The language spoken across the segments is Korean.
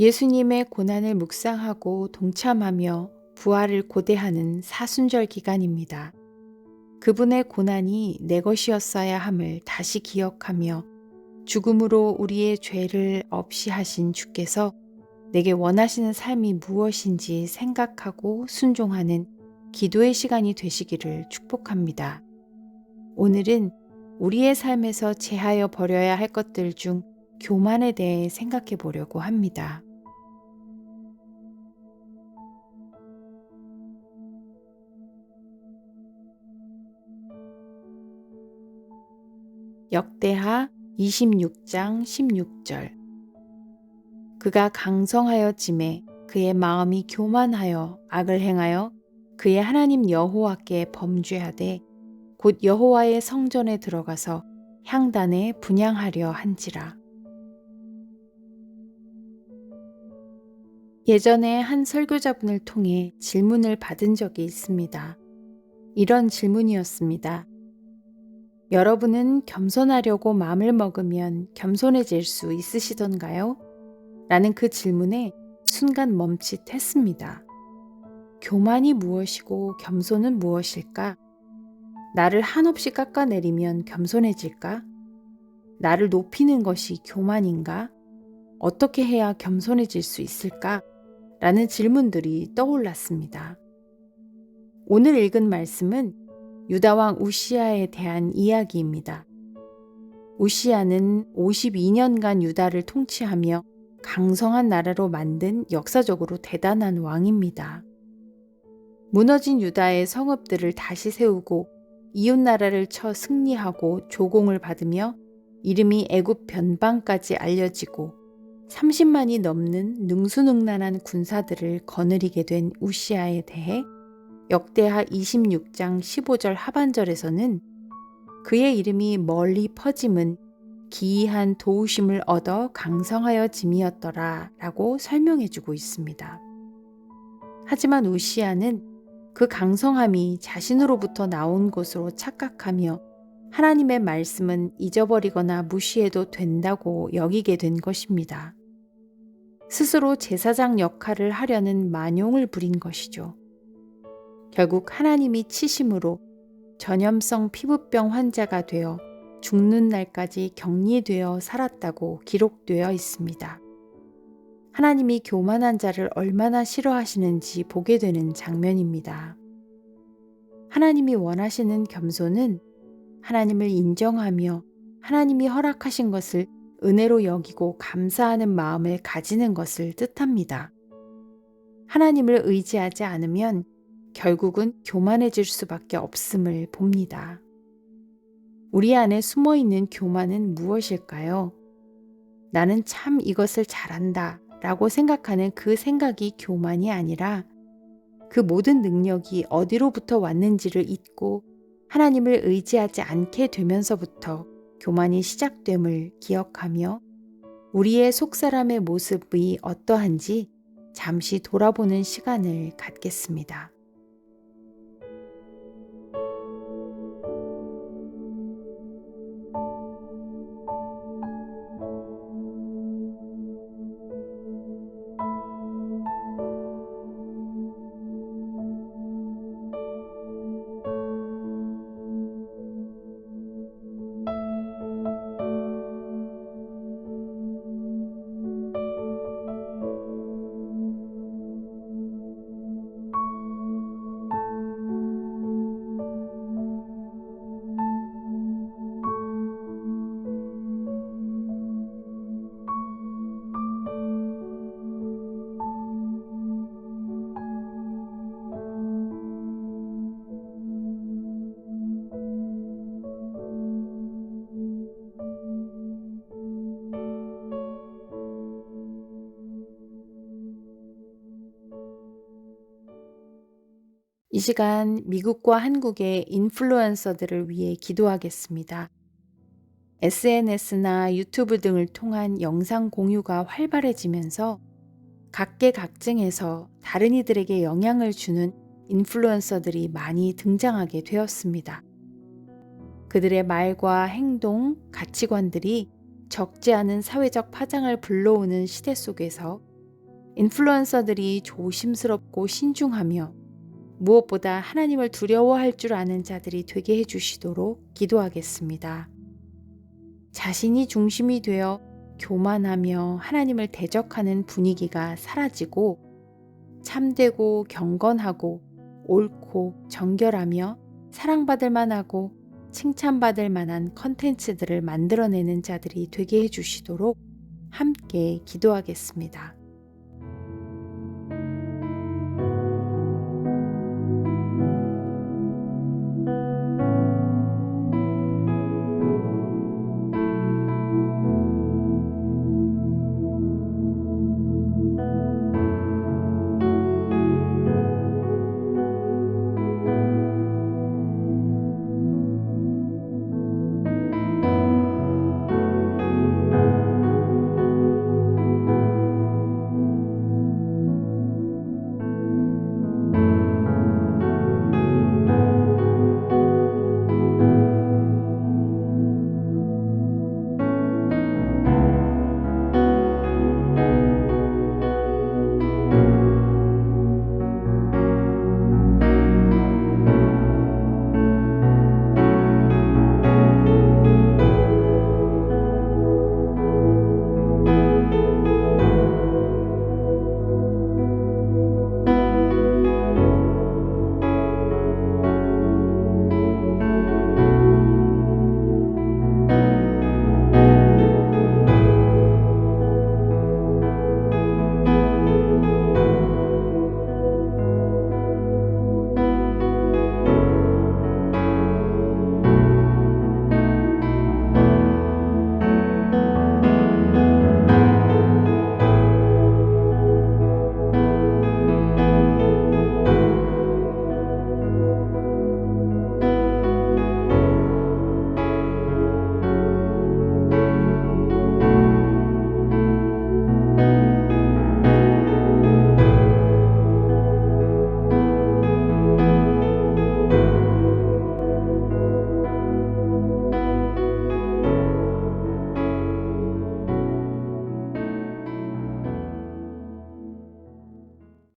예수님의 고난을 묵상하고 동참하며 부활을 고대하는 사순절 기간입니다. 그분의 고난이 내 것이었어야 함을 다시 기억하며 죽음으로 우리의 죄를 없이 하신 주께서 내게 원하시는 삶이 무엇인지 생각하고 순종하는 기도의 시간이 되시기를 축복합니다. 오늘은 우리의 삶에서 제하여 버려야 할 것들 중 교만에 대해 생각해 보려고 합니다. 역대하 26장 16절. 그가 강성하여짐에 그의 마음이 교만하여 악을 행하여 그의 하나님 여호와께 범죄하되 곧 여호와의 성전에 들어가서 향단에 분향하려 한지라. 예전에 한 설교자분을 통해 질문을 받은 적이 있습니다. 이런 질문이었습니다. 여러분은 겸손하려고 마음을 먹으면 겸손해질 수 있으시던가요? 라는 그 질문에 순간 멈칫했습니다. 교만이 무엇이고 겸손은 무엇일까? 나를 한없이 깎아내리면 겸손해질까? 나를 높이는 것이 교만인가? 어떻게 해야 겸손해질 수 있을까? 라는 질문들이 떠올랐습니다. 오늘 읽은 말씀은 유다왕 우시아에 대한 이야기입니다. 우시아는 52년간 유다를 통치하며 강성한 나라로 만든 역사적으로 대단한 왕입니다. 무너진 유다의 성읍들을 다시 세우고 이웃나라를 쳐 승리하고 조공을 받으며 이름이 애굽 변방까지 알려지고 30만이 넘는 능수능란한 군사들을 거느리게 된 우시아에 대해 역대하 26장 15절 하반절에서는 그의 이름이 멀리 퍼짐은 기이한 도우심을 얻어 강성하여 짐이었더라 라고 설명해주고 있습니다. 하지만 우시아는 그 강성함이 자신으로부터 나온 것으로 착각하며 하나님의 말씀은 잊어버리거나 무시해도 된다고 여기게 된 것입니다. 스스로 제사장 역할을 하려는 만용을 부린 것이죠. 결국 하나님이 치심으로 전염성 피부병 환자가 되어 죽는 날까지 격리되어 살았다고 기록되어 있습니다. 하나님이 교만한 자를 얼마나 싫어하시는지 보게 되는 장면입니다. 하나님이 원하시는 겸손은 하나님을 인정하며 하나님이 허락하신 것을 은혜로 여기고 감사하는 마음을 가지는 것을 뜻합니다. 하나님을 의지하지 않으면 결국은 교만해질 수밖에 없음을 봅니다. 우리 안에 숨어있는 교만은 무엇일까요? 나는 참 이것을 잘한다 라고 생각하는 그 생각이 교만이 아니라 그 모든 능력이 어디로부터 왔는지를 잊고 하나님을 의지하지 않게 되면서부터 교만이 시작됨을 기억하며 우리의 속사람의 모습이 어떠한지 잠시 돌아보는 시간을 갖겠습니다. 이 시간 미국과 한국의 인플루언서들을 위해 기도하겠습니다. SNS나 유튜브 등을 통한 영상 공유가 활발해지면서 각계각층에서 다른 이들에게 영향을 주는 인플루언서들이 많이 등장하게 되었습니다. 그들의 말과 행동, 가치관들이 적지 않은 사회적 파장을 불러오는 시대 속에서 인플루언서들이 조심스럽고 신중하며 무엇보다 하나님을 두려워할 줄 아는 자들이 되게 해주시도록 기도하겠습니다. 자신이 중심이 되어 교만하며 하나님을 대적하는 분위기가 사라지고 참되고 경건하고 옳고 정결하며 사랑받을 만하고 칭찬받을 만한 컨텐츠들을 만들어내는 자들이 되게 해주시도록 함께 기도하겠습니다.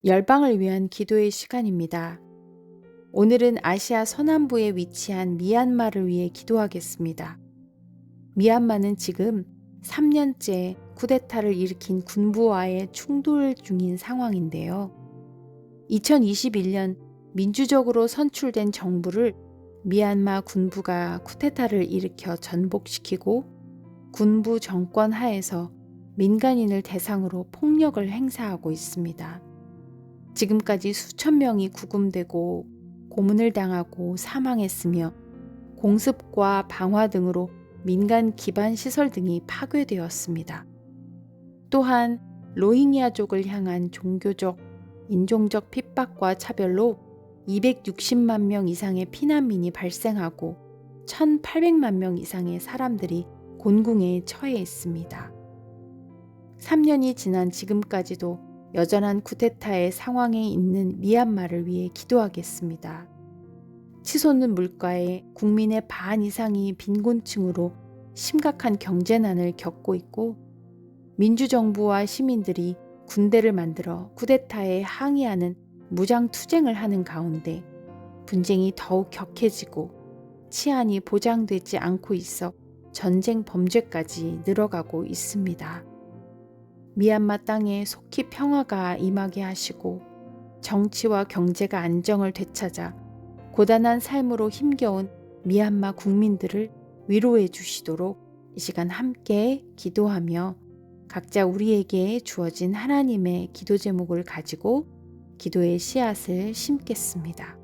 열방을 위한 기도의 시간입니다. 오늘은 아시아 서남부에 위치한 미얀마를 위해 기도하겠습니다. 미얀마는 지금 3년째 쿠데타를 일으킨 군부와의 충돌 중인 상황인데요. 2021년 민주적으로 선출된 정부를 미얀마 군부가 쿠데타를 일으켜 전복시키고 군부 정권 하에서 민간인을 대상으로 폭력을 행사하고 있습니다. 지금까지 수천 명이 구금되고 고문을 당하고 사망했으며 공습과 방화 등으로 민간 기반 시설 등이 파괴되었습니다. 또한 로힝야족을 향한 종교적, 인종적 핍박과 차별로 260만 명 이상의 피난민이 발생하고 1,800만 명 이상의 사람들이 곤궁에 처해 있습니다. 3년이 지난 지금까지도 여전한 쿠데타의 상황에 있는 미얀마를 위해 기도하겠습니다. 치솟는 물가에 국민의 반 이상이 빈곤층으로 심각한 경제난을 겪고 있고 민주정부와 시민들이 군대를 만들어 쿠데타에 항의하는 무장투쟁을 하는 가운데 분쟁이 더욱 격해지고 치안이 보장되지 않고 있어 전쟁 범죄까지 늘어가고 있습니다. 미얀마 땅에 속히 평화가 임하게 하시고 정치와 경제가 안정을 되찾아 고단한 삶으로 힘겨운 미얀마 국민들을 위로해 주시도록 이 시간 함께 기도하며 각자 우리에게 주어진 하나님의 기도 제목을 가지고 기도의 씨앗을 심겠습니다.